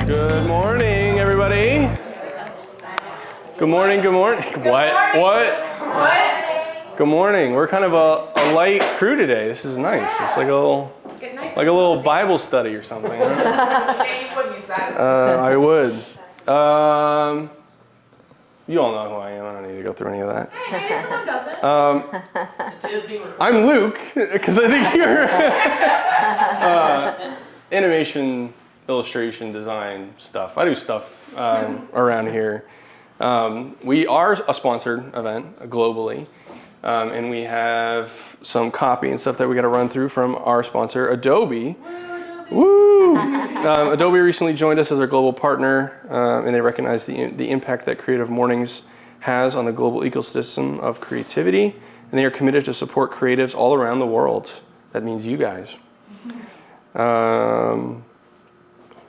Good morning, everybody. Good morning, good morning. What? Good morning. We're kind of a light crew today. This is nice. It's like a little Bible study or something. Yeah, you would use that. I would. You all know who I am. I don't need to go through any of that. Hey, someone doesn't. I'm Luke, because I think you're animation, illustration, design stuff. I do stuff around here. We are a sponsored event globally, and we have some copy and stuff that we got to run through from our sponsor, Adobe. Woo! Adobe recently joined us as our global partner, and they recognize the impact that Creative Mornings has on the global ecosystem of creativity, and they are committed to support creatives all around the world. That means you guys.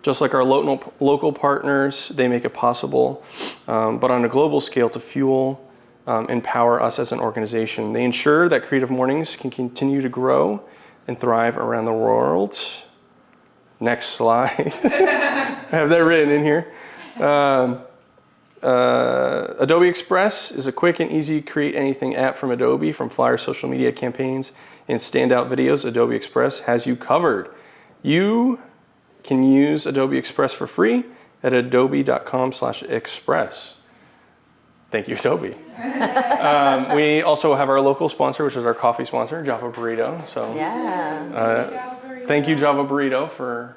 Just like our local partners, they make it possible, but on a global scale to fuel, empower us as an organization. They ensure that Creative Mornings can continue to grow and thrive around the world. Next slide. I have that written in here. Adobe Express is a quick and easy create anything app from Adobe. From flyers, social media campaigns, and standout videos, Adobe Express has you covered. You can use Adobe Express for free at adobe.com/express. Thank you, Adobe. We also have our local sponsor, which is our coffee sponsor, Java Burrito. So thank you, Java Burrito, for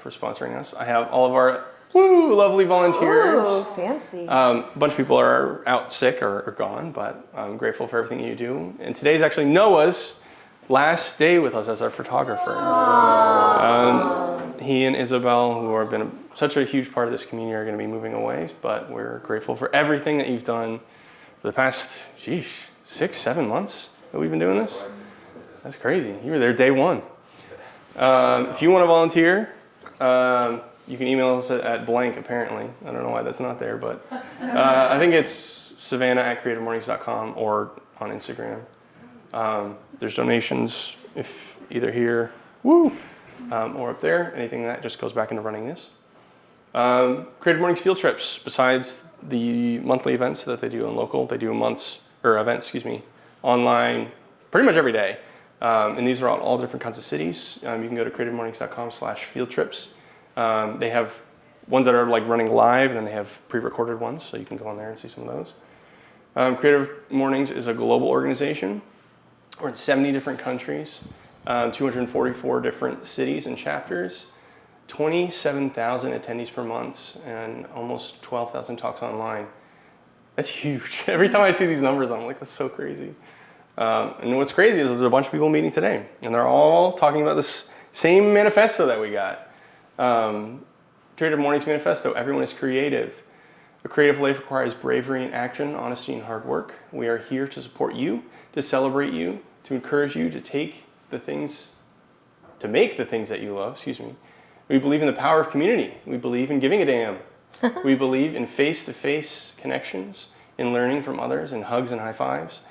sponsoring us. I have all of our lovely volunteers. Ooh, fancy. A bunch of people are out sick or gone, but I'm grateful for everything you do. And today's actually Noah's last day with us as our photographer. He and Isabel, who have been such a huge part of this community, are going to be moving away, but we're grateful for everything that you've done for the past, 6-7 months that we've been doing this. That's crazy. You were there day one. If you want to volunteer, you can email us at blank, apparently. I don't know why that's not there, but I think it's Savannah at CreativeMornings.com or on Instagram. There's donations if either here, or up there. Anything that just goes back into running this. Creative Mornings field trips. Besides the monthly events that they do in local, they do events, online pretty much every day. And these are all different kinds of cities. You can go to creativemornings.com/field trips. They have ones that are like running live, and then they have pre-recorded ones, so you can go on there and see some of those. Creative Mornings is a global organization. We're in 70 different countries, 244 different cities and chapters, 27,000 attendees per month, and almost 12,000 talks online. That's huge. Every time I see these numbers, I'm like, that's so crazy. And what's crazy is there's a bunch of people meeting today, and they're all talking about this same manifesto that we got. Creative Mornings Manifesto, everyone is creative. A creative life requires bravery and action, honesty and hard work. We are here to support you, to celebrate you, to encourage you to make the things that you love, We believe in the power of community. We believe in giving a damn. We believe in face-to-face connections, in learning from others, in hugs and high fives.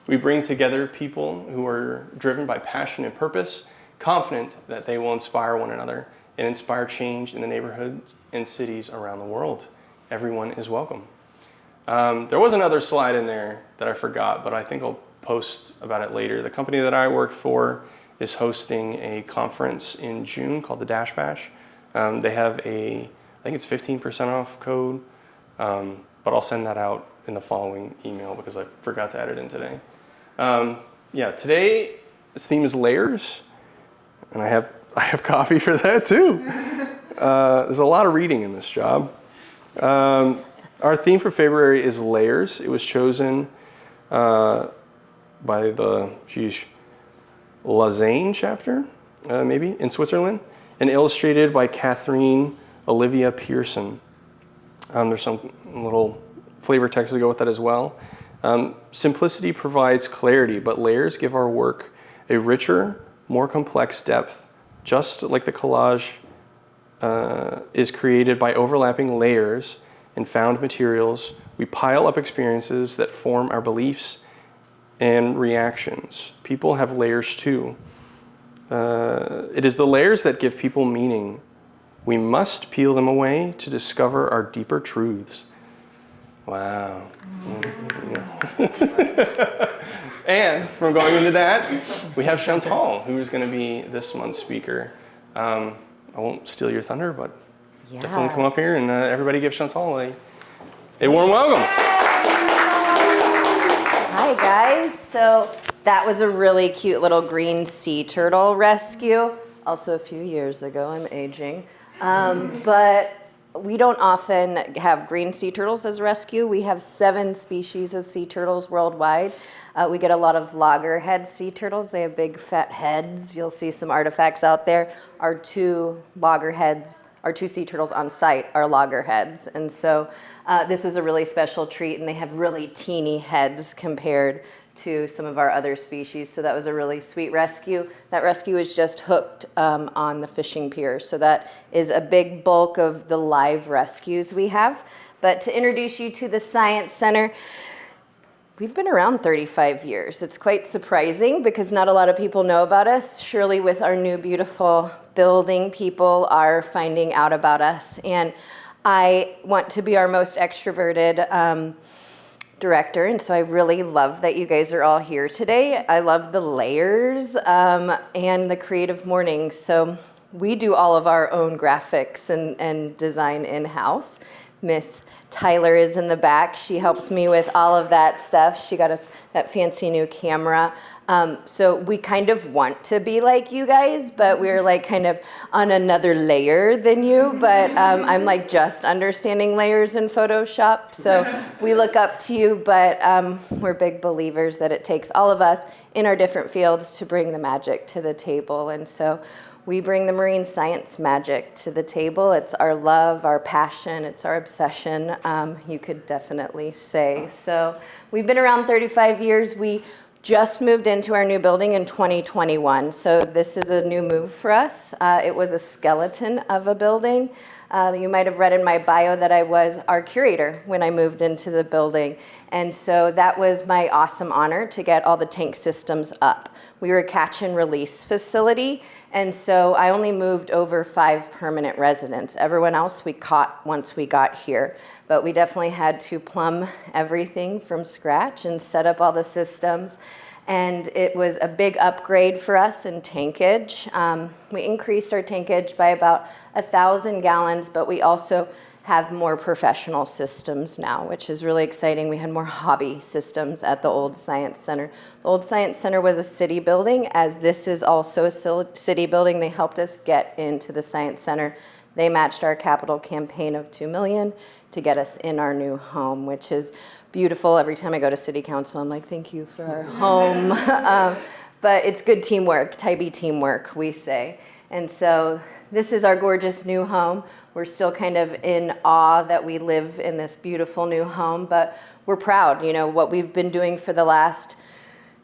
We bring together people who are driven by passion and purpose, confident that they will inspire one another and inspire change in the neighborhoods and cities around the world. Everyone is welcome. There was another slide in there that I forgot, but I think I'll post about it later. The company that I work for is hosting a conference in June called the Dash Bash. They have I think it's 15% off code, but I'll send that out in the following email because I forgot to add it in today. Today this theme is layers, and I have coffee for that too. There's a lot of reading in this job. Our theme for February is layers. It was chosen by the Lausanne chapter, maybe, in Switzerland, and illustrated by Catherine Olivia Pearson. There's some little flavor text to go with that as well. Simplicity provides clarity, but layers give our work a richer, more complex depth, just like the collage is created by overlapping layers and found materials. We pile up experiences that form our beliefs and reactions. People have layers too. It is the layers that give people meaning. We must peel them away to discover our deeper truths. Wow. And from going into that, we have Chantal, who's going to be this month's speaker. I won't steal your thunder, but definitely come up here and everybody give Chantal a warm welcome. Hi guys. So that was a really cute little green sea turtle rescue. Also a few years ago, I'm aging. But we don't often have green sea turtles as a rescue. We have 7 species of sea turtles worldwide. We get a lot of loggerhead sea turtles. They have big fat heads. You'll see some artifacts out there. Our 2 sea turtles on site are loggerheads. And so this was a really special treat, and they have really teeny heads compared to some of our other species. So that was a really sweet rescue. That rescue was just hooked on the fishing pier. So that is a big bulk of the live rescues we have. But to introduce you to the Science Center, we've been around 35 years. It's quite surprising because not a lot of people know about us. Surely with our new beautiful building, people are finding out about us. And I want to be our most extroverted director, and so I really love that you guys are all here today. I love the layers and the Creative Mornings. So we do all of our own graphics and design in-house. Miss Tyler is in the back. She helps me with all of that stuff. She got us that fancy new camera. So we kind of want to be like you guys, but we're like kind of on another layer than you. But I'm like just understanding layers in Photoshop. So we look up to you, but we're big believers that it takes all of us in our different fields to bring the magic to the table. And so we bring the marine science magic to the table. It's our love, our passion, it's our obsession, you could definitely say. So we've been around 35 years. We just moved into our new building in 2021. So this is a new move for us. It was a skeleton of a building. You might have read in my bio that I was our curator when I moved into the building. And so that was my awesome honor to get all the tank systems up. We were a catch and release facility. And so I only moved over 5 permanent residents. Everyone else we caught once we got here. But we definitely had to plumb everything from scratch and set up all the systems. And it was a big upgrade for us in tankage. We increased our tankage by about 1,000 gallons, but we also have more professional systems now, which is really exciting. We had more hobby systems at the old Science Center. The old Science Center was a city building, as this is also a city building. They helped us get into the Science Center. They matched our capital campaign of $2 million to get us in our new home, which is beautiful. Every time I go to city council, I'm like, thank you for our home. But it's good teamwork, Tybee teamwork, we say. And so this is our gorgeous new home. We're still kind of in awe that we live in this beautiful new home, but we're proud. You know, what we've been doing for the last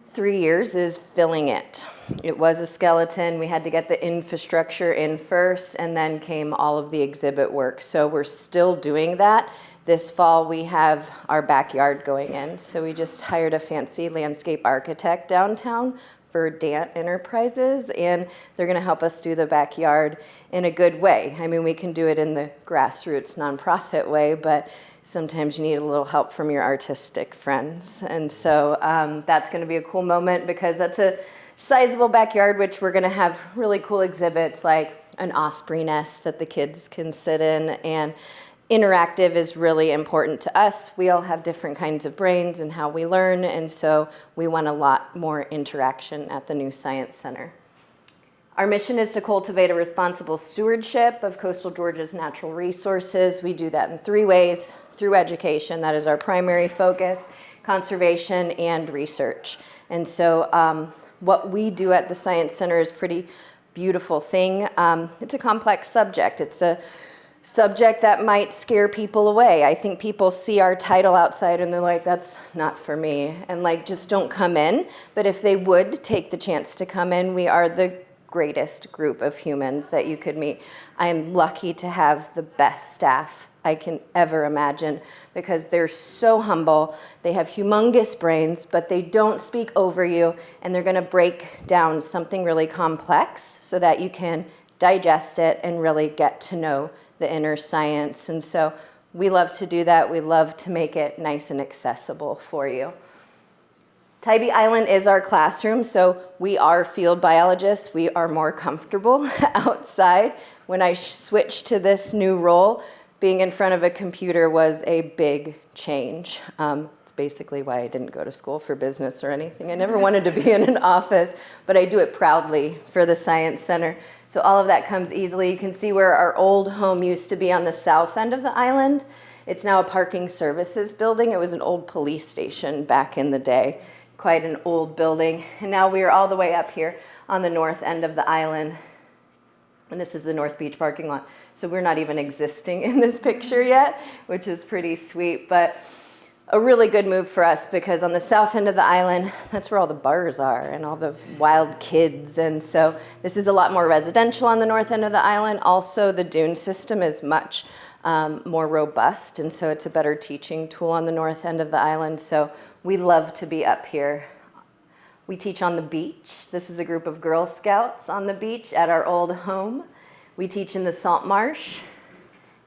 3 years is filling it. It was a skeleton. We had to get the infrastructure in first, and then came all of the exhibit work. So we're still doing that. This fall, we have our backyard going in. So we just hired a fancy landscape architect downtown for Dant Enterprises, and they're going to help us do the backyard in a good way. I mean, we can do it in the grassroots nonprofit way, but sometimes you need a little help from your artistic friends. And so that's going to be a cool moment because that's a sizable backyard, which we're going to have really cool exhibits like an osprey nest that the kids can sit in, and interactive is really important to us. We all have different kinds of brains and how we learn, and so we want a lot more interaction at the new Science Center. Our mission is to cultivate a responsible stewardship of coastal Georgia's natural resources. We do that in 3 ways: through education, that is our primary focus, conservation, and research. And so what we do at the Science Center is a pretty beautiful thing. It's a complex subject. It's a subject that might scare people away. I think people see our title outside and they're like, that's not for me, and like, just don't come in. But if they would take the chance to come in, we are the greatest group of humans that you could meet. I am lucky to have the best staff I can ever imagine because they're so humble. They have humongous brains, but they don't speak over you, and they're going to break down something really complex so that you can digest it, and really get to know the inner science. And so we love to do that. We love to make it nice and accessible for you. Tybee Island is our classroom, so we are field biologists. We are more comfortable outside. When I switched to this new role, being in front of a computer was a big change. It's basically why I didn't go to school for business or anything. I never wanted to be in an office, but I do it proudly for the Science Center. So all of that comes easily. You can see where our old home used to be on the south end of the island. It's now a parking services building. It was an old police station back in the day. Quite an old building. And now we are all the way up here on the north end of the island. And this is the North Beach parking lot. So we're not even existing in this picture yet, which is pretty sweet. But a really good move for us because on the south end of the island, that's where all the bars are and all the wild kids. And so this is a lot more residential on the north end of the island. Also, the dune system is much more robust. And so it's a better teaching tool on the north end of the island. So we love to be up here. We teach on the beach. This is a group of Girl Scouts on the beach at our old home. We teach in the salt marsh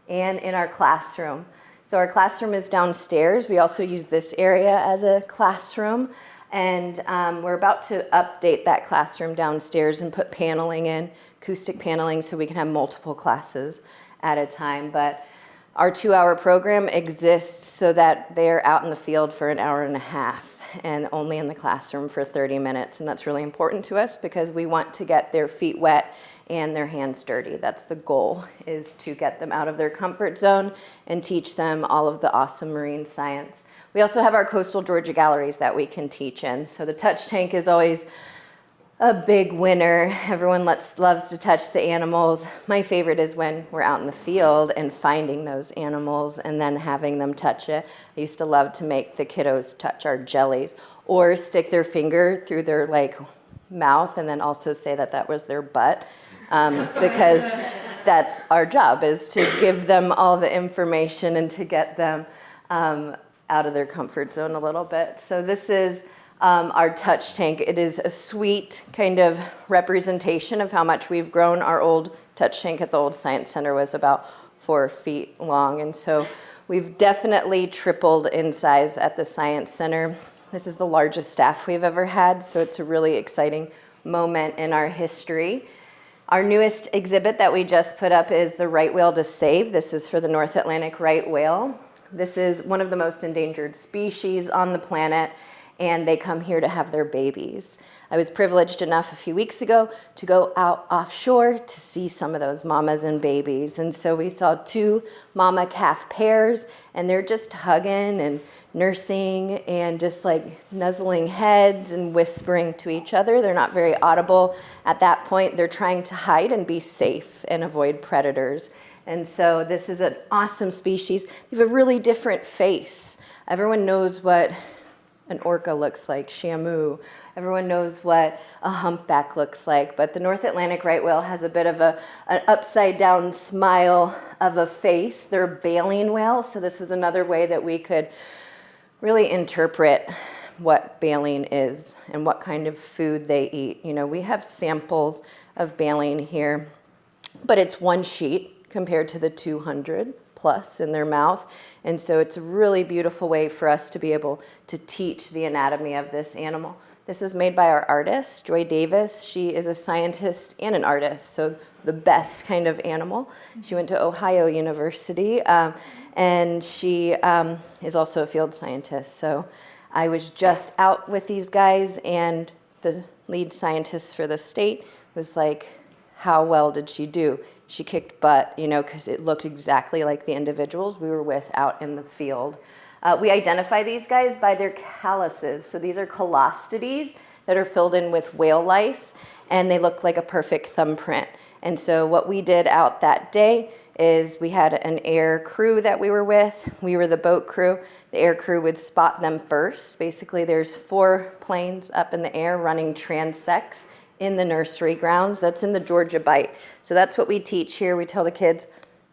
and in our classroom. So our classroom is downstairs. We also use this area as a classroom. And we're about to update that classroom downstairs and put paneling in, acoustic paneling, so we can have multiple classes at a time. But our 2-hour program exists so that they're out in the field for an hour and a half and only in the classroom for 30 minutes. And that's really important to us because we want to get their feet wet and their hands dirty. That's the goal, is to get them out of their comfort zone and teach them all of the awesome marine science. We also have our coastal Georgia galleries that we can teach in. So the touch tank is always a big winner. Everyone loves to touch the animals. My favorite is when we're out in the field and finding those animals and then having them touch it. I used to love to make the kiddos touch our jellies or stick their finger through their mouth and then also say that that was their butt because that's our job, is to give them all the information and to get them out of their comfort zone a little bit. So this is our touch tank. It is a sweet kind of representation of how much we've grown. Our old touch tank at the old Science Center was about 4 feet long. And so we've definitely tripled in size at the Science Center. This is the largest staff we've ever had. So it's a really exciting moment in our history. Our newest exhibit that we just put up is the right whale to save. This is for the North Atlantic right whale. This is one of the most endangered species on the planet, and they come here to have their babies. I was privileged enough a few weeks ago to go out offshore to see some of those mamas and babies. And so we saw 2 mama calf pairs, and they're just hugging and nursing and just nuzzling heads and whispering to each other. They're not very audible at that point. They're trying to hide and be safe and avoid predators. And so this is an awesome species. They have a really different face. Everyone knows what an orca looks like, Shamu. Everyone knows what a humpback looks like, but the North Atlantic right whale has a bit of an upside down smile of a face. They're a baleen whale, so this was another way that we could really interpret what baleen is and what kind of food they eat. You know, we have samples of baleen here, but it's 1 sheet compared to the 200 plus in their mouth. And so it's a really beautiful way for us to be able to teach the anatomy of this animal. This is made by our artist, Joy Davis. She is a scientist and an artist, so the best kind of animal. She went to Ohio University, and she is also a field scientist. So I was just out with these guys, and the lead scientist for the state was like, how well did she do? She kicked butt, because it looked exactly like the individuals we were with out in the field. We identify these guys by their calluses. So these are colostodes that are filled in with whale lice, and they look like a perfect thumbprint. And so what we did out that day is we had an air crew that we were with. We were the boat crew. The air crew would spot them first. Basically, there's 4 planes up in the air running transects in the nursery grounds. That's in the Georgia Bite. So that's what we teach here. We tell the kids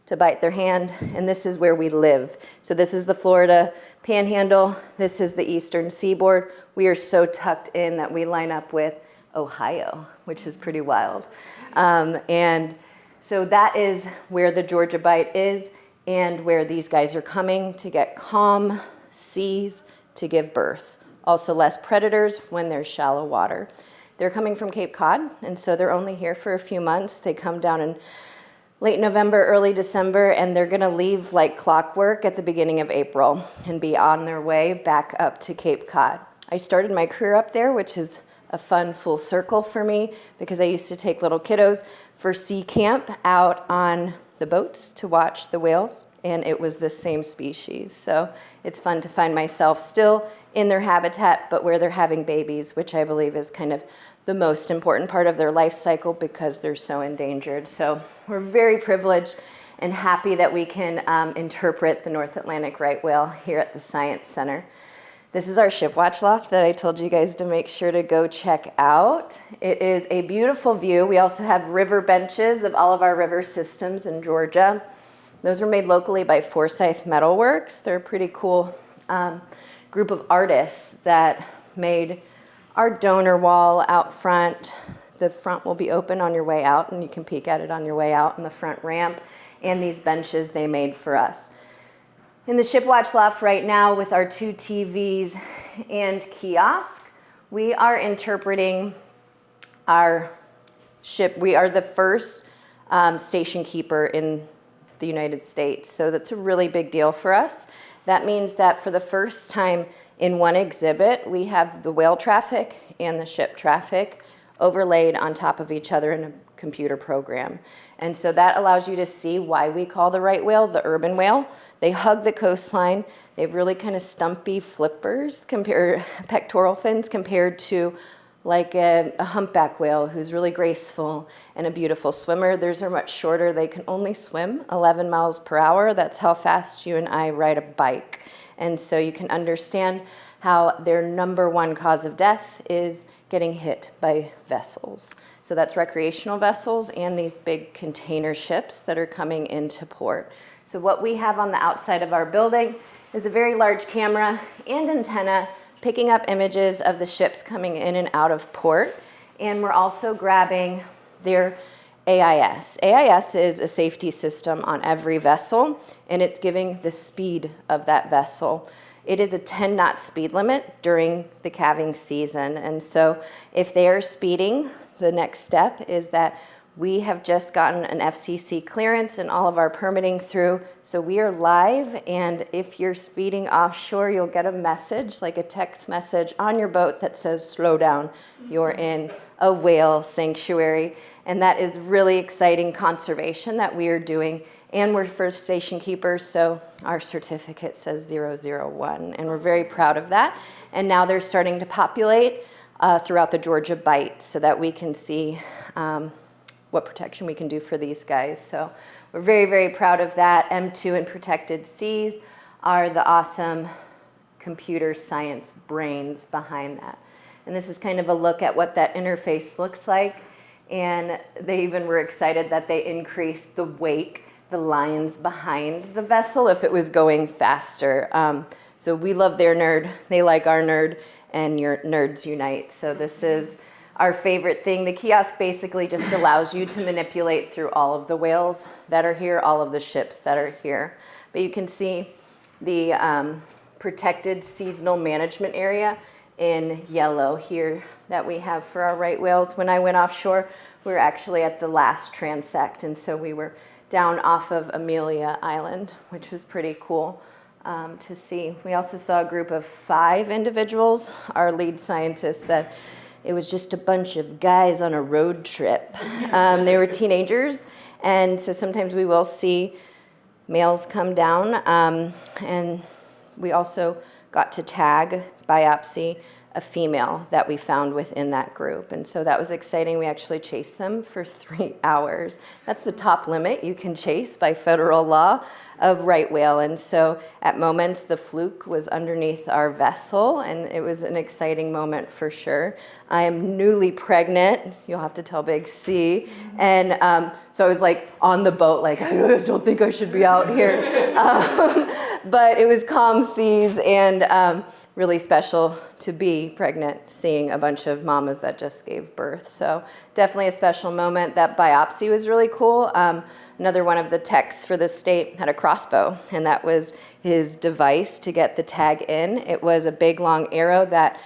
to bite their hand, and this is where we live. So this is the Florida Panhandle. This is the Eastern Seaboard. We are so tucked in that we line up with Ohio, which is pretty wild. And So that is where the Georgia Bight is and where these guys are coming to get calm seas to give birth. Also less predators when there's shallow water. They're coming from Cape Cod, and so they're only here for a few months. They come down in late November, early December, and they're gonna leave like clockwork at the beginning of April and be on their way back up to Cape Cod. I started my career up there, which is a fun full circle for me because I used to take little kiddos for sea camp out on the boats to watch the whales, and it was the same species. So it's fun to find myself still in their habitat, but where they're having babies, which I believe is kind of the most important part of their life cycle because they're so endangered. So we're very privileged and happy that we can interpret the North Atlantic right whale here at the Science Center. This is our ship watch loft that I told you guys to make sure to go check out. It is a beautiful view. We also have river benches of all of our river systems in Georgia. Those were made locally by Forsyth Metalworks. They're a pretty cool group of artists that made our donor wall out front. The front will be open on your way out, and you can peek at it on your way out in the front ramp, and these benches they made for us. In the ship watch loft right now with our 2 TVs and kiosk, we are interpreting our ship. We are the first station keeper in the United States, so that's a really big deal for us. That means that for the first time in one exhibit, we have the whale traffic and the ship traffic overlaid on top of each other in a computer program. And so that allows you to see why we call the right whale the urban whale. They hug the coastline. They have really kind of stumpy flippers, pectoral fins, compared to like a humpback whale who's really graceful and a beautiful swimmer. Theirs are much shorter. They can only swim 11 miles per hour. That's how fast you and I ride a bike. And so you can understand how their number one cause of death is getting hit by vessels. So that's recreational vessels and these big container ships that are coming into port. So what we have on the outside of our building is a very large camera and antenna picking up images of the ships coming in and out of port. And we're also grabbing their AIS. AIS is a safety system on every vessel, and it's giving the speed of that vessel. It is a 10-knot speed limit during the calving season. And so if they are speeding, the next step is that we have just gotten an FCC clearance and all of our permitting through. So we are live, and if you're speeding offshore, you'll get a message, like a text message on your boat that says, slow down, you're in a whale sanctuary. And that is really exciting conservation that we are doing. And we're first station keepers, so our certificate says 001, and we're very proud of that. And now they're starting to populate throughout the Georgia Bight so that we can see what protection we can do for these guys. So we're very, very proud of that. M2 and Protected Seas are the awesome computer science brains behind that. And this is kind of a look at what that interface looks like. And they even were excited that they increased the wake, the lines behind the vessel if it was going faster. So we love their nerd, they like our nerd, and your nerds unite. So this is our favorite thing. The kiosk basically just allows you to manipulate through all of the whales that are here, all of the ships that are here. But you can see the protected seasonal management area in yellow here that we have for our right whales. When I went offshore, we were actually at the last transect, and so we were down off of Amelia Island, which was pretty cool to see. We also saw a group of 5 individuals. Our lead scientist said it was just a bunch of guys on a road trip. They were teenagers, and so sometimes we will see males come down, and we also got to tag, biopsy, a female that we found within that group. And so that was exciting. We actually chased them for 3 hours. That's the top limit you can chase by federal law of right whale. And so at moments, the fluke was underneath our vessel, and it was an exciting moment for sure. I am newly pregnant. You'll have to tell Big C. And so I was like on the boat, like, I don't think I should be out here. But it was calm seas, and really special to be pregnant, seeing a bunch of mamas that just gave birth. So definitely a special moment. That biopsy was really cool. Another one of the techs for the state had a crossbow, and that was his device to get the tag in. It was a big, long arrow that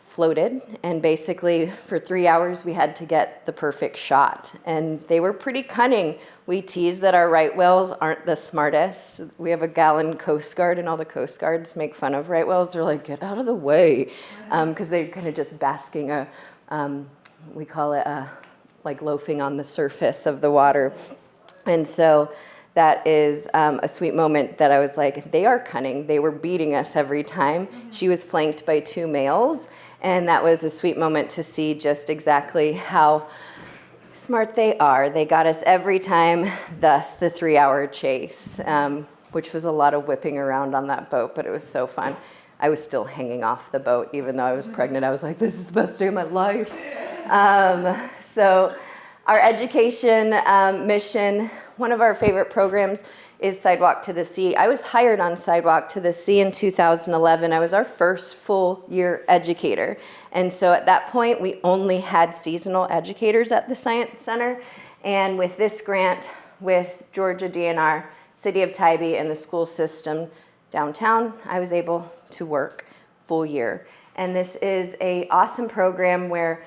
floated, and basically for 3 hours we had to get the perfect shot, and they were pretty cunning. We tease that our right whales aren't the smartest. We have a gal in Coast Guard, and all the Coast Guards make fun of right whales. They're like, get out of the way, because they're kind of just basking we call it like loafing on the surface of the water. And so that is a sweet moment that I was like, they are cunning. They were beating us every time. She was flanked by 2 males, and that was a sweet moment to see just exactly how smart they are. They got us every time, thus the 3-hour chase, which was a lot of whipping around on that boat, but it was so fun. I was still hanging off the boat, even though I was pregnant. I was like, this is the best day of my life. So our education mission, one of our favorite programs is Sidewalk to the Sea. I was hired on Sidewalk to the Sea in 2011. I was our first full year educator. And so at that point, we only had seasonal educators at the Science Center. And with this grant, with Georgia DNR, City of Tybee, and the school system downtown, I was able to work full year. And this is an awesome program where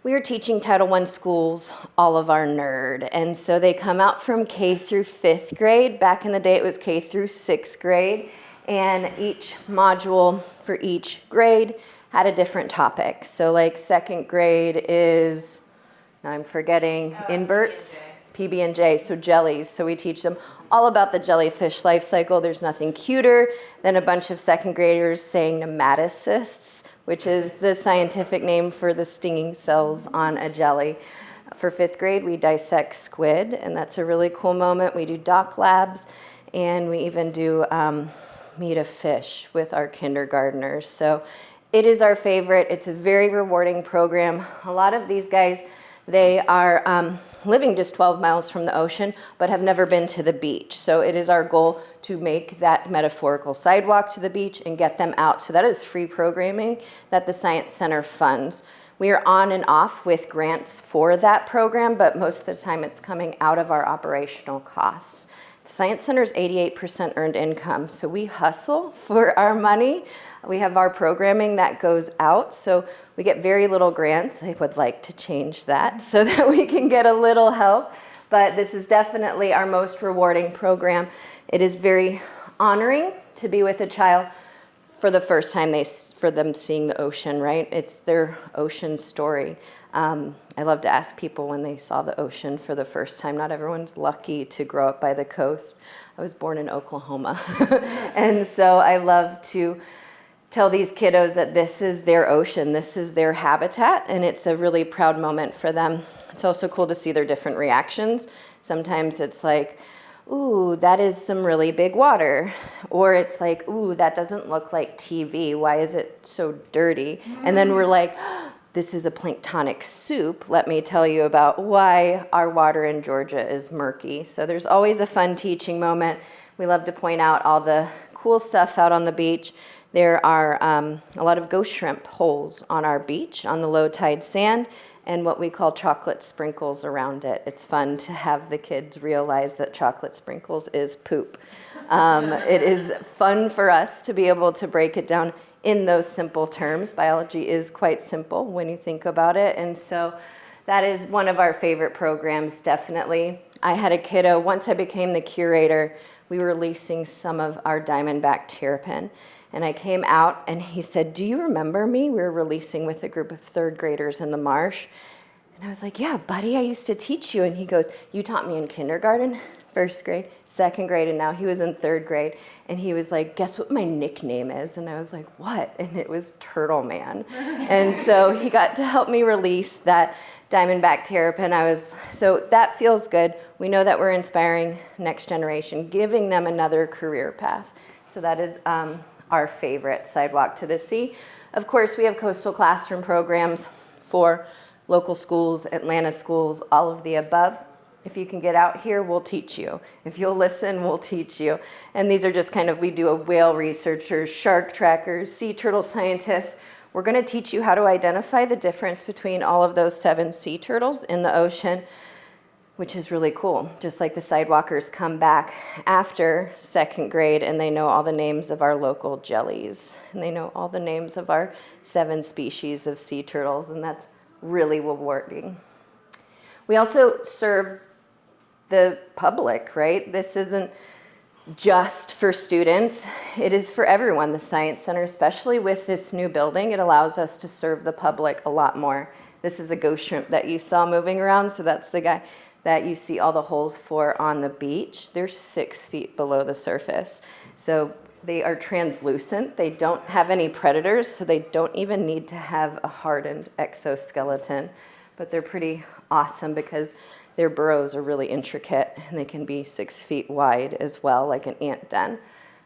we are teaching Title I schools all of our nerd. And so they come out from K through 5th grade. Back in the day, it was K through 6th grade. And each module for each grade had a different topic. So like 2nd grade is, now I'm forgetting, inverts, PB&J, so jellies. So we teach them all about the jellyfish life cycle. There's nothing cuter than a bunch of 2nd graders saying nematocysts, which is the scientific name for the stinging cells on a jelly. For 5th grade, we dissect squid, and that's a really cool moment. We do dock labs, and we even do meet a fish with our kindergartners. So it is our favorite. It's a very rewarding program. A lot of these guys, they are living just 12 miles from the ocean, but have never been to the beach. So it is our goal to make that metaphorical sidewalk to the beach and get them out. So that is free programming that the Science Center funds. We are on and off with grants for that program, but most of the time it's coming out of our operational costs. The Science Center is 88% earned income, so we hustle for our money. We have our programming that goes out, so we get very little grants. I would like to change that so that we can get a little help, but this is definitely our most rewarding program. It is very honoring to be with a child for the first time for them seeing the ocean, right? It's their ocean story. I love to ask people when they saw the ocean for the first time. Not everyone's lucky to grow up by the coast. I was born in Oklahoma, and so I love to tell these kiddos that this is their ocean, this is their habitat, and it's a really proud moment for them. It's also cool to see their different reactions. Sometimes it's like, ooh, that is some really big water. Or it's like, ooh, that doesn't look like TV. Why is it so dirty? And then we're like, this is a planktonic soup. Let me tell you about why our water in Georgia is murky. So there's always a fun teaching moment. We love to point out all the cool stuff out on the beach. There are a lot of ghost shrimp holes on our beach on the low tide sand, and what we call chocolate sprinkles around it. It's fun to have the kids realize that chocolate sprinkles is poop. It is fun for us to be able to break it down in those simple terms. Biology is quite simple when you think about it, and so that is one of our favorite programs, definitely. I had a kiddo, once I became the curator, we were releasing some of our diamondback terrapin. And I came out and he said, do you remember me? We were releasing with a group of 3rd graders in the marsh. And I was like, yeah, buddy, I used to teach you. And he goes, you taught me in kindergarten, 1st grade, 2nd grade, and now he was in 3rd grade. And he was like, guess what my nickname is? And I was like, what? And it was Turtle Man. And so he got to help me release that diamondback terrapin. So that feels good. We know that we're inspiring next generation, giving them another career path. So that is our favorite, Sidewalk to the Sea. Of course, we have coastal classroom programs for local schools, Atlanta schools, all of the above. If you can get out here, we'll teach you. If you'll listen, we'll teach you. And these are just kind of, we do a whale researchers, shark trackers, sea turtle scientists. We're going to teach you how to identify the difference between all of those 7 sea turtles in the ocean, which is really cool. Just like the sidewalkers come back after 2nd grade and they know all the names of our local jellies. And they know all the names of our 7 species of sea turtles, and that's really rewarding. We also serve the public, right? This isn't just for students. It is for everyone. The Science Center, especially with this new building, it allows us to serve the public a lot more. This is a ghost shrimp that you saw moving around, so that's the guy that you see all the holes for on the beach. They're 6 feet below the surface. So they are translucent. They don't have any predators, so they don't even need to have a hardened exoskeleton. But they're pretty awesome because their burrows are really intricate and they can be 6 feet wide as well, like an ant den.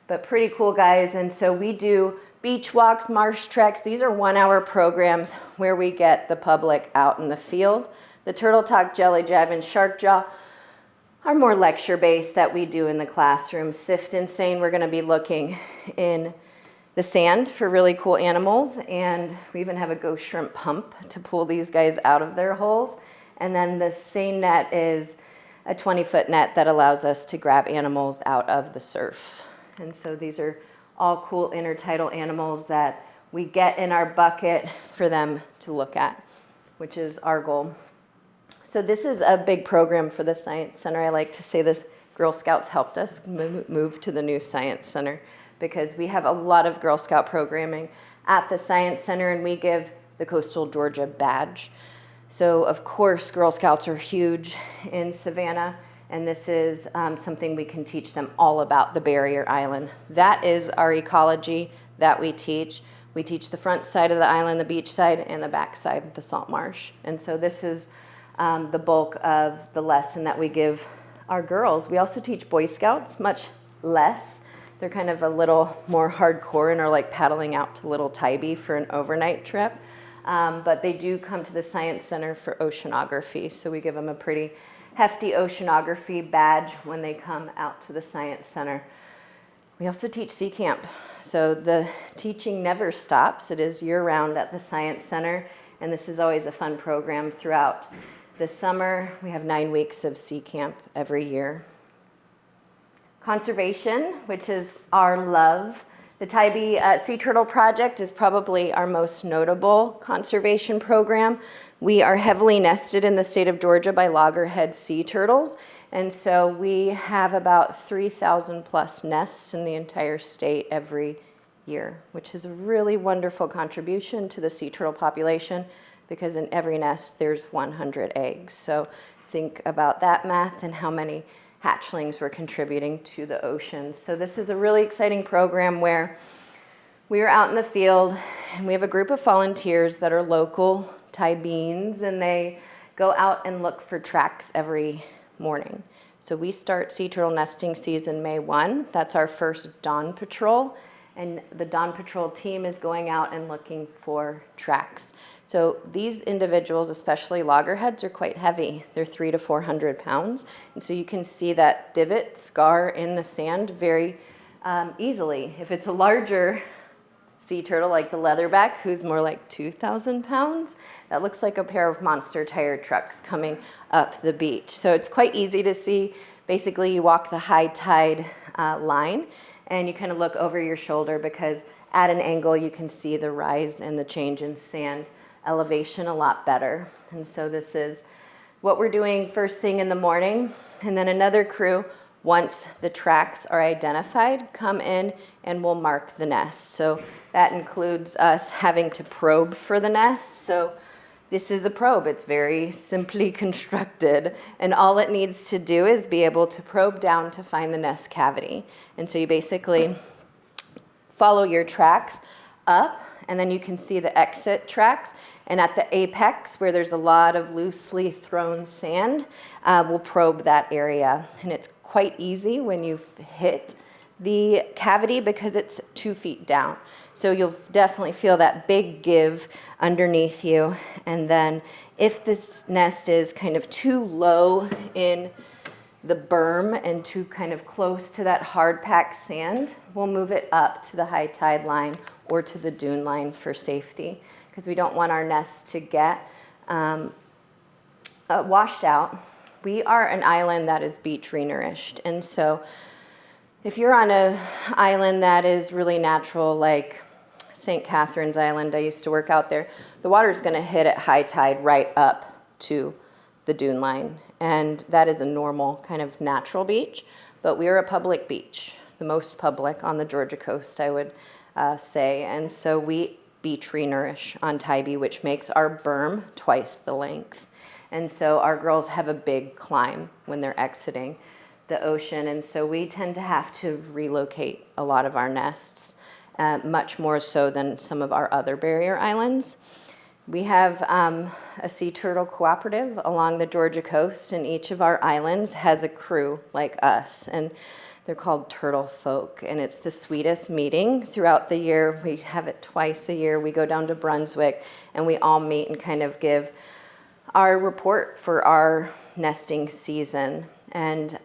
But pretty cool, guys. And so we do beach walks, marsh treks. These are 1-hour programs where we get the public out in the field. The Turtle Talk, Jelly Jive, and Shark Jaw are more lecture-based that we do in the classroom. Sift and Seine, we're going to be looking in the sand for really cool animals, and we even have a ghost shrimp pump to pull these guys out of their holes. And then the Seine net is a 20-foot net that allows us to grab animals out of the surf. And so these are all cool intertidal animals that we get in our bucket for them to look at, which is our goal. So this is a big program for the Science Center. I like to say this, Girl Scouts helped us move to the new Science Center because we have a lot of Girl Scout programming at the Science Center, and we give the Coastal Georgia badge. So of course, Girl Scouts are huge in Savannah, and this is something we can teach them all about the barrier island. That is our ecology that we teach. We teach the front side of the island, the beach side, and the back side, the salt marsh. And so this is the bulk of the lesson that we give our girls. We also teach Boy Scouts, much less. They're kind of a little more hardcore and are like paddling out to Little Tybee for an overnight trip. But they do come to the Science Center for oceanography, so we give them a pretty hefty oceanography badge when they come out to the Science Center. We also teach Sea Camp, so the teaching never stops. It is year-round at the Science Center, and this is always a fun program throughout the summer. We have 9 weeks of Sea Camp every year. Conservation, which is our love. The Tybee Sea Turtle Project is probably our most notable conservation program. We are heavily nested in the state of Georgia by loggerhead sea turtles, and so we have about 3,000 plus nests in the entire state every year, which is a really wonderful contribution to the sea turtle population because in every nest there's 100 eggs. So think about that math and how many hatchlings we're contributing to the ocean. So this is a really exciting program where we are out in the field and we have a group of volunteers that are local Tybeans, and they go out and look for tracks every morning. So we start sea turtle nesting season May 1. That's our first dawn patrol, and the dawn patrol team is going out and looking for tracks. So these individuals, especially loggerheads, are quite heavy. They're 300 to 400 pounds. And so you can see that divot scar in the sand very easily. If it's a larger sea turtle like the leatherback, who's more like 2,000 pounds, that looks like a pair of monster tire trucks coming up the beach. So it's quite easy to see. Basically, you walk the high tide line and you kind of look over your shoulder because at an angle you can see the rise and the change in sand elevation a lot better. And so this is what we're doing first thing in the morning. And then another crew, once the tracks are identified, come in and we'll mark the nest. So that includes us having to probe for the nest. So this is a probe. It's very simply constructed, and all it needs to do is be able to probe down to find the nest cavity. And so you basically follow your tracks up, and then you can see the exit tracks. And at the apex, where there's a lot of loosely thrown sand, we'll probe that area. And it's quite easy when you've hit the cavity because it's 2 feet down. So you'll definitely feel that big give underneath you. And then if this nest is kind of too low in the berm and too kind of close to that hard packed sand, we'll move it up to the high tide line or to the dune line for safety, because we don't want our nests to get washed out. We are an island that is beach renourished, and so if you're on an island that is really natural, like St. Catherine's Island, I used to work out there, the water's going to hit at high tide right up to the dune line, and that is a normal kind of natural beach. But we are a public beach, the most public on the Georgia coast, I would say, and so we beach renourish on Tybee, which makes our berm twice the length. And so our girls have a big climb when they're exiting the ocean, and so we tend to have to relocate a lot of our nests, much more so than some of our other barrier islands. We have a sea turtle cooperative along the Georgia coast, and each of our islands has a crew like us, and they're called Turtle Folk, and it's the sweetest meeting throughout the year. We have it twice a year. We go down to Brunswick, and we all meet and kind of give our report for our nesting season. And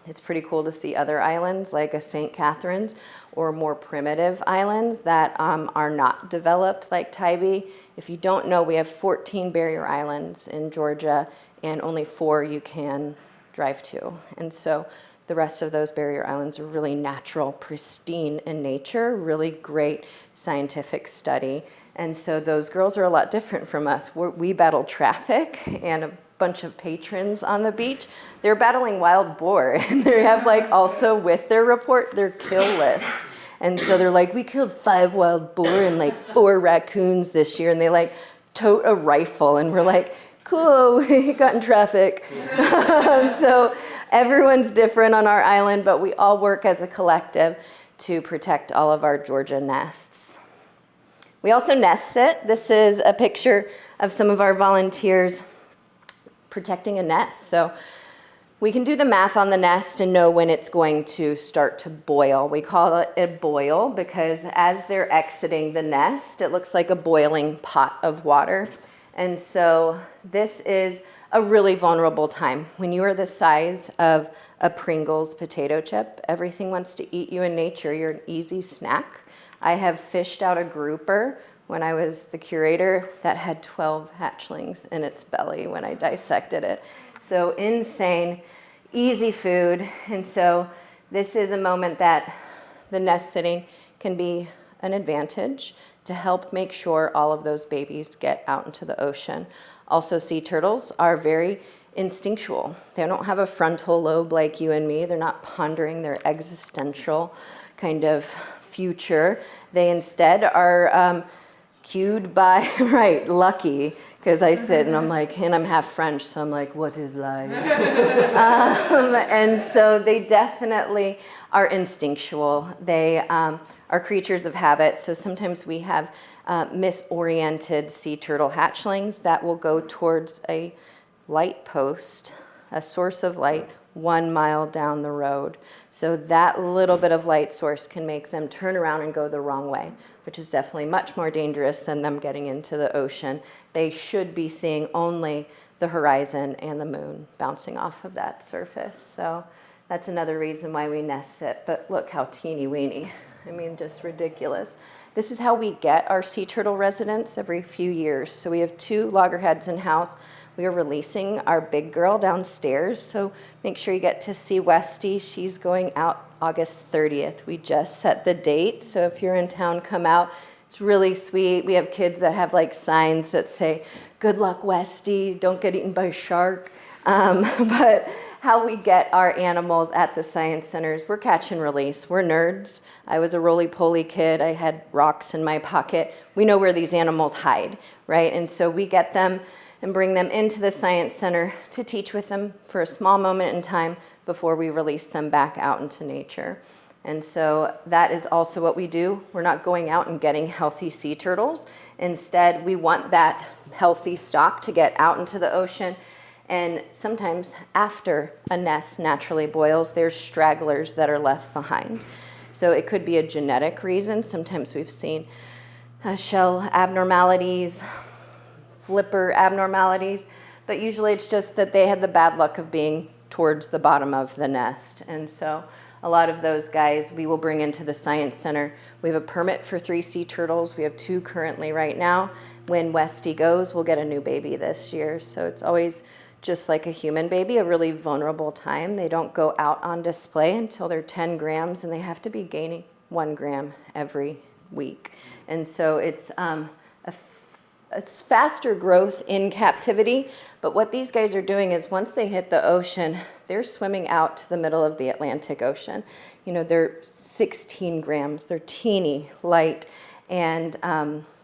it's pretty cool to see other islands like a St. Catherine's or more primitive islands that are not developed like Tybee. If you don't know, we have 14 barrier islands in Georgia, and only 4 you can drive to. And so the rest of those barrier islands are really natural, pristine in nature, really great scientific study. And so those girls are a lot different from us. We battle traffic and a bunch of patrons on the beach. They're battling wild boar, and they have like also with their report their kill list. And so they're like, we killed 5 wild boar and like 4 raccoons this year, and they like tote a rifle, and we're like, cool, we got in traffic. So everyone's different on our island, but we all work as a collective to protect all of our Georgia nests. We also nest sit. This is a picture of some of our volunteers protecting a nest. So we can do the math on the nest and know when it's going to start to boil. We call it a boil because as they're exiting the nest, it looks like a boiling pot of water. And so this is a really vulnerable time. When you are the size of a Pringles potato chip, everything wants to eat you in nature. You're an easy snack. I have fished out a grouper when I was the curator that had 12 hatchlings in its belly when I dissected it. So insane, easy food. And so this is a moment that the nest sitting can be an advantage to help make sure all of those babies get out into the ocean. Also, sea turtles are very instinctual. They don't have a frontal lobe like you and me. They're not pondering their existential kind of future. They instead are cued by, right, lucky, because I sit and I'm like, and I'm half French, so I'm like, what is life? And so they definitely are instinctual. They are creatures of habit, so sometimes we have misoriented sea turtle hatchlings that will go towards a light post, a source of light, 1 mile down the road. So that little bit of light source can make them turn around and go the wrong way, which is definitely much more dangerous than them getting into the ocean. They should be seeing only the horizon and the moon bouncing off of that surface. So that's another reason why we nest sit. But look how teeny weeny. I mean, just ridiculous. This is how we get our sea turtle residents every few years. So we have 2 loggerheads in house. We are releasing our big girl downstairs, so make sure you get to see Westy. She's going out August 30th. We just set the date, so if you're in town, come out. It's really sweet. We have kids that have like signs that say, good luck, Westy, don't get eaten by a shark. But how we get our animals at the science centers, we're catch and release. We're nerds. I was a roly-poly kid. I had rocks in my pocket. We know where these animals hide, right? And so we get them and bring them into the science center to teach with them for a small moment in time before we release them back out into nature. And so that is also what we do. We're not going out and getting healthy sea turtles. Instead, we want that healthy stock to get out into the ocean And sometimes after a nest naturally boils, there's stragglers that are left behind. So it could be a genetic reason. Sometimes we've seen shell abnormalities, flipper abnormalities, but usually it's just that they had the bad luck of being towards the bottom of the nest. And so a lot of those guys we will bring into the Science Center. We have a permit for 3 sea turtles. We have 2 currently right now. When Westy goes, we'll get a new baby this year. So it's always just like a human baby, a really vulnerable time. They don't go out on display until they're 10 grams, and they have to be gaining 1 gram every week. And so it's a faster growth in captivity, but what these guys are doing is once they hit the ocean, they're swimming out to the middle of the Atlantic Ocean. You know, they're 16 grams, they're teeny, light, and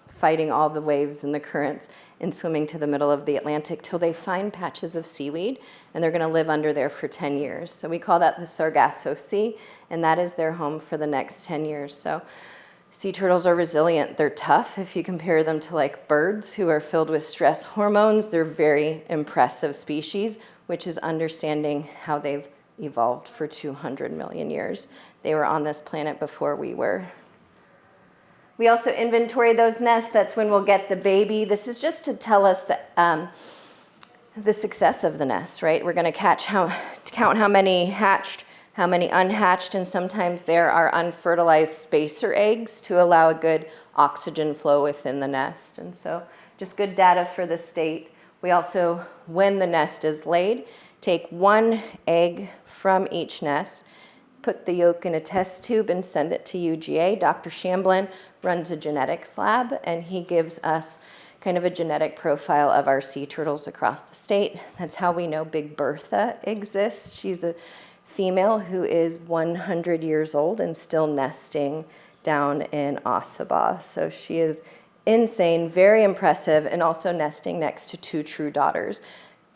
fighting all the waves and the currents and swimming to the middle of the Atlantic till they find patches of seaweed, and they're gonna live under there for 10 years. So we call that the Sargasso Sea, and that is their home for the next 10 years. So sea turtles are resilient. They're tough. If you compare them to like birds who are filled with stress hormones, they're very impressive species, which is understanding how they've evolved for 200 million years. They were on this planet before we were. We also inventory those nests. That's when we'll get the baby. This is just to tell us the success of the nest, right? We're going to count how many hatched, how many unhatched, and sometimes there are unfertilized spacer eggs to allow a good oxygen flow within the nest. And so just good data for the state. We also, when the nest is laid, take 1 egg from each nest, put the yolk in a test tube and send it to UGA. Dr. Shamblin runs a genetics lab, and he gives us kind of a genetic profile of our sea turtles across the state. That's how we know Big Bertha exists. She's a female who is 100 years old and still nesting down in Ossabaw. So she is insane, very impressive, and also nesting next to 2 true daughters.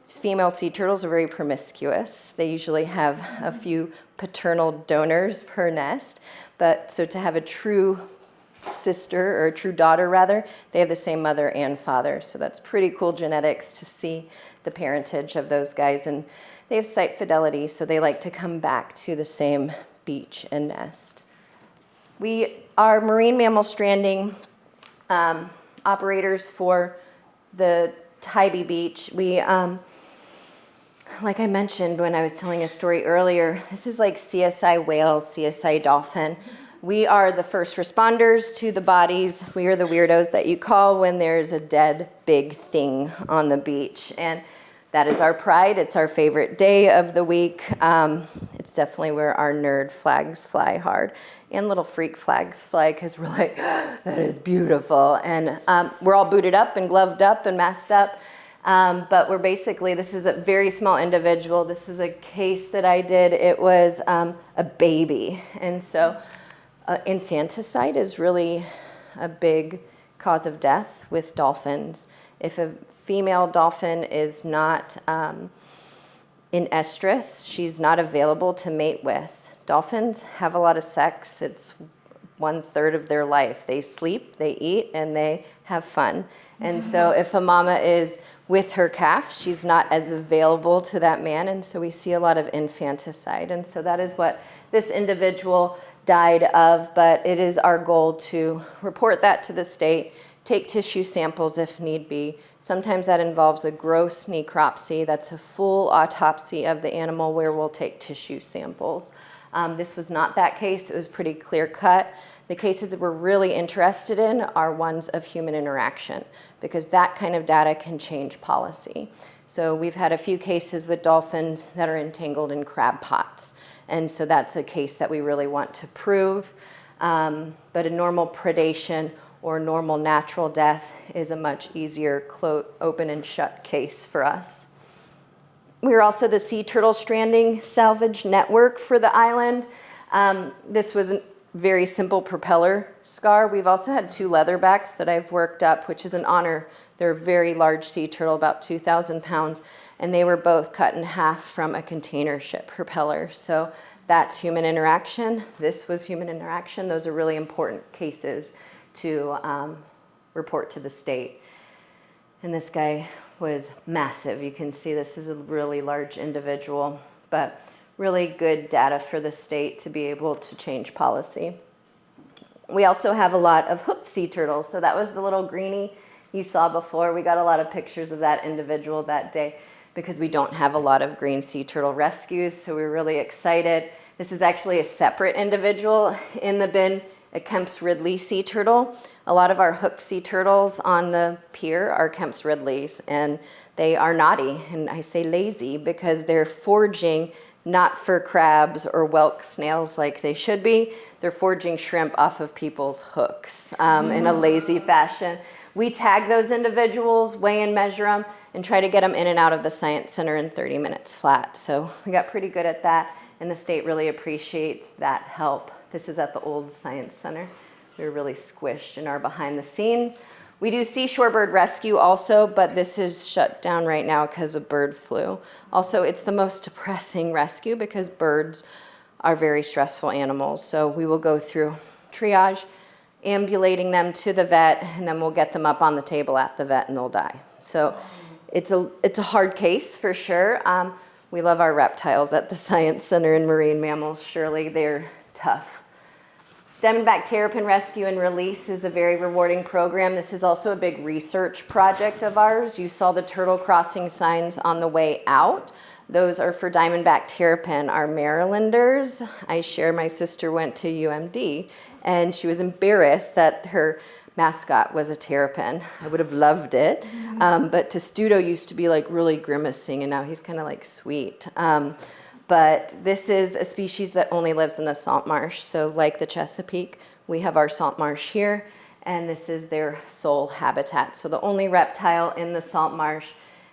Female sea turtles are very promiscuous. They usually have a few paternal donors per nest, but so to have a true sister, or a true daughter rather, they have the same mother and father. So that's pretty cool genetics to see the parentage of those guys. And they have site fidelity, so they like to come back to the same beach and nest. We are marine mammal stranding operators for the Tybee beach. We, like I mentioned when I was telling a story earlier, this is like CSI whale, CSI dolphin. We are the first responders to the bodies. We are the weirdos that you call when there's a dead big thing on the beach. And that is our pride. It's our favorite day of the week. It's definitely where our nerd flags fly hard, and little freak flags fly, because we're like, that is beautiful. And we're all booted up and gloved up and masked up. But we're basically, this is a very small individual. This is a case that I did. It was a baby. And so infanticide is really a big cause of death with dolphins. If a female dolphin is not in estrus, she's not available to mate with. Dolphins have a lot of sex. It's 1/3 of their life. They sleep, they eat, and they have fun. And so if a mama is with her calf, she's not as available to that man, and so we see a lot of infanticide. And so that is what this individual died of, but it is our goal to report that to the state, take tissue samples if need be. Sometimes that involves a gross necropsy. That's a full autopsy of the animal where we'll take tissue samples. This was not that case. It was pretty clear cut. The cases that we're really interested in are ones of human interaction, because that kind of data can change policy. So we've had a few cases with dolphins that are entangled in crab pots. And so that's a case that we really want to prove. But a normal predation or normal natural death is a much easier open and shut case for us. We're also the Sea Turtle Stranding Salvage Network for the island. This was a very simple propeller scar. We've also had 2 leatherbacks that I've worked up, which is an honor. They're a very large sea turtle, about 2,000 pounds, and they were both cut in half from a container ship propeller. So that's human interaction. This was human interaction. Those are really important cases to report to the state. And this guy was massive. You can see this is a really large individual, but really good data for the state to be able to change policy. We also have a lot of hooked sea turtles. So that was the little greenie you saw before. We got a lot of pictures of that individual that day because we don't have a lot of green sea turtle rescues. So we're really excited. This is actually a separate individual in the bin, a Kemp's Ridley sea turtle. A lot of our hooked sea turtles on the pier are Kemp's Ridleys, and they are naughty. And I say lazy because they're foraging not for crabs or whelk snails like they should be. They're foraging shrimp off of people's hooks in a lazy fashion. We tag those individuals, weigh and measure them, and try to get them in and out of the Science Center in 30 minutes flat. So we got pretty good at that, and the state really appreciates that help. This is at the old Science Center. We were really squished in our behind the scenes. We do seashore bird rescue also, but this is shut down right now because of bird flu. Also, it's the most depressing rescue because birds are very stressful animals. So we will go through triage, ambulating them to the vet, and then we'll get them up on the table at the vet and they'll die. So it's a hard case for sure. We love our reptiles at the Science Center and Marine Mammals. Surely they're tough. Diamondback terrapin rescue and release is a very rewarding program. This is also a big research project of ours. You saw the turtle crossing signs on the way out. Those are for Diamondback terrapin, our Marylanders. I share my sister went to UMD, and she was embarrassed that her mascot was a terrapin. I would have loved it, but Testudo used to be like really grimacing, and now he's kind of like sweet. But this is a species that only lives in the salt marsh. So like the Chesapeake, we have our salt marsh here, and this is their sole habitat. So the only reptile in the salt marsh,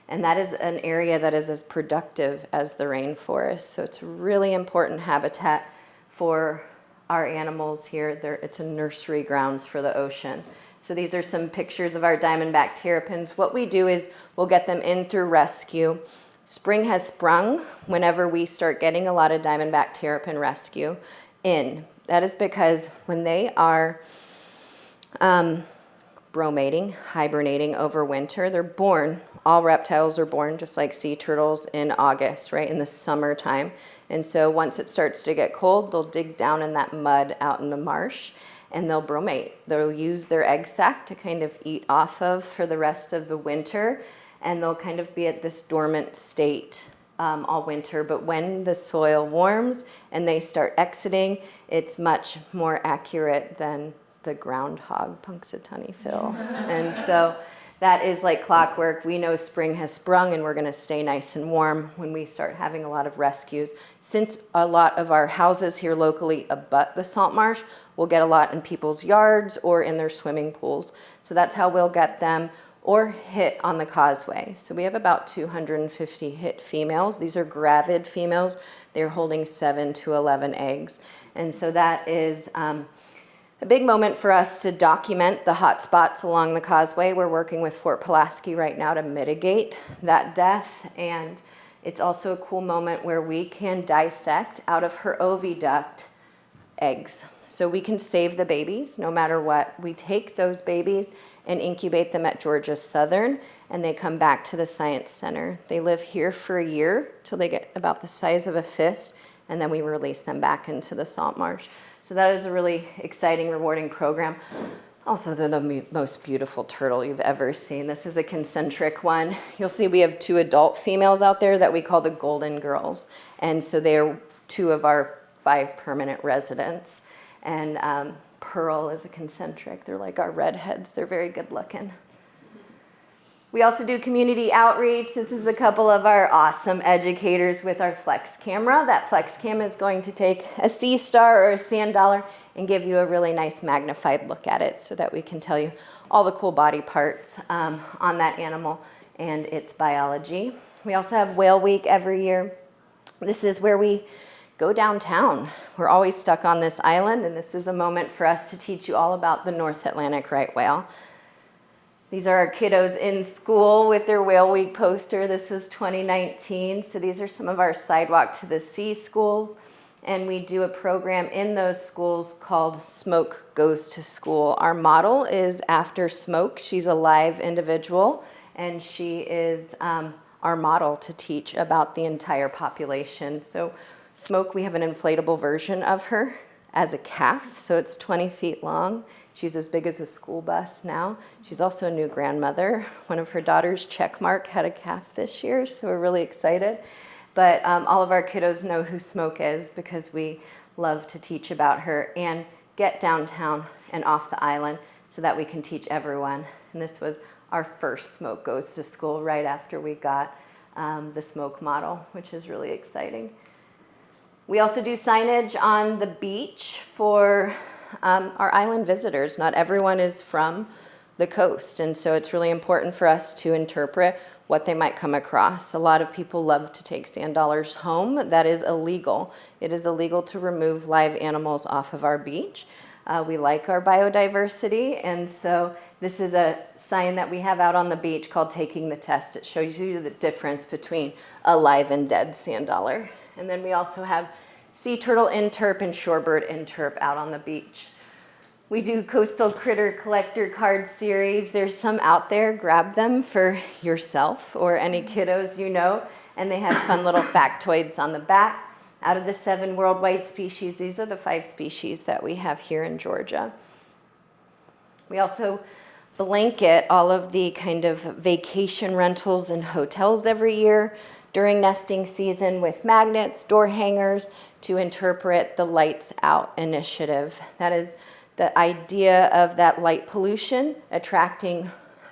and that is an area that is as productive as the rainforest. So it's a really important habitat for our animals here. It's a nursery grounds for the ocean. So these are some pictures of our Diamondback terrapins. What we do is we'll get them in through rescue. Spring has sprung whenever we start getting a lot of Diamondback terrapin rescue in. That is because when they are bromating, hibernating over winter, they're born, all reptiles are born just like sea turtles in August, right, in the summertime. And so once it starts to get cold, they'll dig down in that mud out in the marsh and they'll bromate. They'll use their egg sac to kind of eat off of for the rest of the winter. And they'll kind of be at this dormant state all winter. But when the soil warms and they start exiting, it's much more accurate than the groundhog Punxsutawney Phil. And so that is like clockwork. We know spring has sprung and we're going to stay nice and warm when we start having a lot of rescues. Since a lot of our houses here locally abut the salt marsh, we'll get a lot in people's yards or in their swimming pools. So that's how we'll get them, or hit on the causeway. So we have about 250 hit females. These are gravid females. They're holding 7 to 11 eggs. And so that is a big moment for us to document the hot spots along the causeway. We're working with Fort Pulaski right now to mitigate that death. And it's also a cool moment where we can dissect out of her oviduct eggs. So we can save the babies no matter what. We take those babies and incubate them at Georgia Southern, and they come back to the Science Center. They live here for a year till they get about the size of a fist, and then we release them back into the salt marsh. So that is a really exciting, rewarding program. Also, they're the most beautiful turtle you've ever seen. This is a concentric one. You'll see we have 2 adult females out there that we call the Golden Girls, and so they are 2 of our 5 permanent residents. And Pearl is a concentric. They're like our redheads. They're very good looking. We also do community outreach. This is a couple of our awesome educators with our Flex camera. That Flex cam is going to take a sea star or a sand dollar and give you a really nice magnified look at it so that we can tell you all the cool body parts on that animal and its biology. We also have Whale Week every year. This is where we go downtown. We're always stuck on this island, and this is a moment for us to teach you all about the North Atlantic right whale. These are our kiddos in school with their Whale Week poster. This is 2019. So these are some of our Sidewalk to the Sea schools, and we do a program in those schools called Smoke Goes to School. Our model is after Smoke. She's a live individual, and she is our model to teach about the entire population. So Smoke, we have an inflatable version of her as a calf, so it's 20 feet long. She's as big as a school bus now. She's also a new grandmother. One of her daughters, Checkmark, had a calf this year, so we're really excited. But all of our kiddos know who Smoke is because we love to teach about her and get downtown and off the island so that we can teach everyone. And this was our first Smoke Goes to School right after we got the Smoke model, which is really exciting. We also do signage on the beach for our island visitors. Not everyone is from the coast, and so it's really important for us to interpret what they might come across. A lot of people love to take sand dollars home. That is illegal. It is illegal to remove live animals off of our beach. We like our biodiversity, and so this is a sign that we have out on the beach called Taking the Test. It shows you the difference between a live and dead sand dollar. And then we also have sea turtle interp and shorebird interp out on the beach. We do Coastal Critter Collector Card Series. There's some out there. Grab them for yourself or any kiddos you know. And they have fun little factoids on the back. Out of the 7 worldwide species, these are the 5 species that we have here in Georgia. We also blanket all of the kind of vacation rentals and hotels every year during nesting season with magnets, door hangers to interpret the Lights Out initiative. That is the idea of that light pollution attracting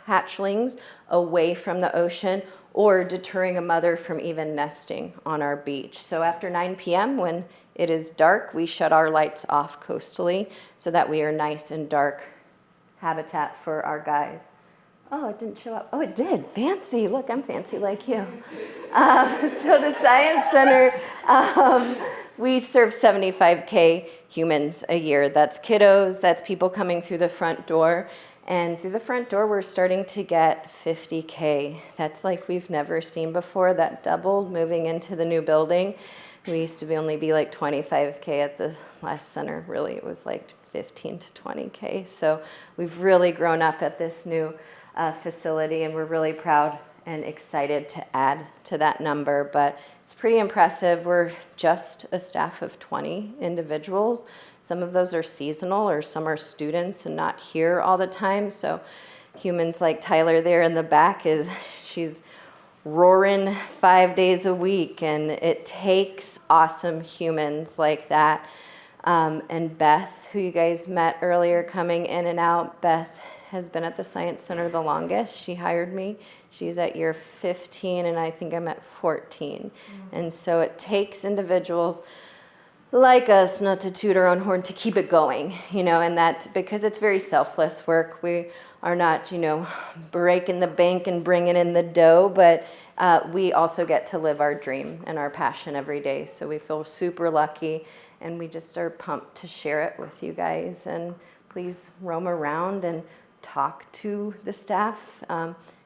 hatchlings away from the ocean or deterring a mother from even nesting on our beach. So after 9 p.m. when it is dark, we shut our lights off coastally so that we are nice and dark habitat for our guys. Oh, it didn't show up. Oh, it did. Fancy. Look, I'm fancy like you. So the Science Center, we serve 75K humans a year. That's kiddos, that's people coming through the front door. And through the front door, we're starting to get 50K. That's like we've never seen before. That doubled moving into the new building. We used to only be like 25K at the last center. Really, it was like 15 to 20K. So we've really grown up at this new facility, and we're really proud and excited to add to that number. But it's pretty impressive. We're just a staff of 20 individuals. Some of those are seasonal, or some are students and not here all the time. So humans like Tyler there in the back, she's roaring 5 days a week, and it takes awesome humans like that. And Beth, who you guys met earlier coming in and out, Beth has been at the Science Center the longest. She hired me. She's at year 15, and I think I'm at 14. And so it takes individuals like us, not to toot our own horn, to keep it going, and that because it's very selfless work. We are not, breaking the bank and bringing in the dough, but we also get to live our dream and our passion every day. So we feel super lucky, and we just are pumped to share it with you guys. And please roam around and talk to the staff.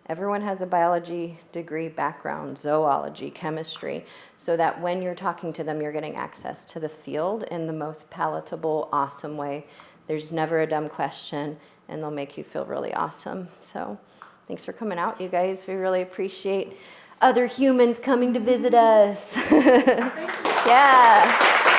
Everyone has a biology degree background, zoology, chemistry, so that when you're talking to them, you're getting access to the field in the most palatable, awesome way. There's never a dumb question, and they'll make you feel really awesome. So thanks for coming out, you guys. We really appreciate other humans coming to visit us. Yeah.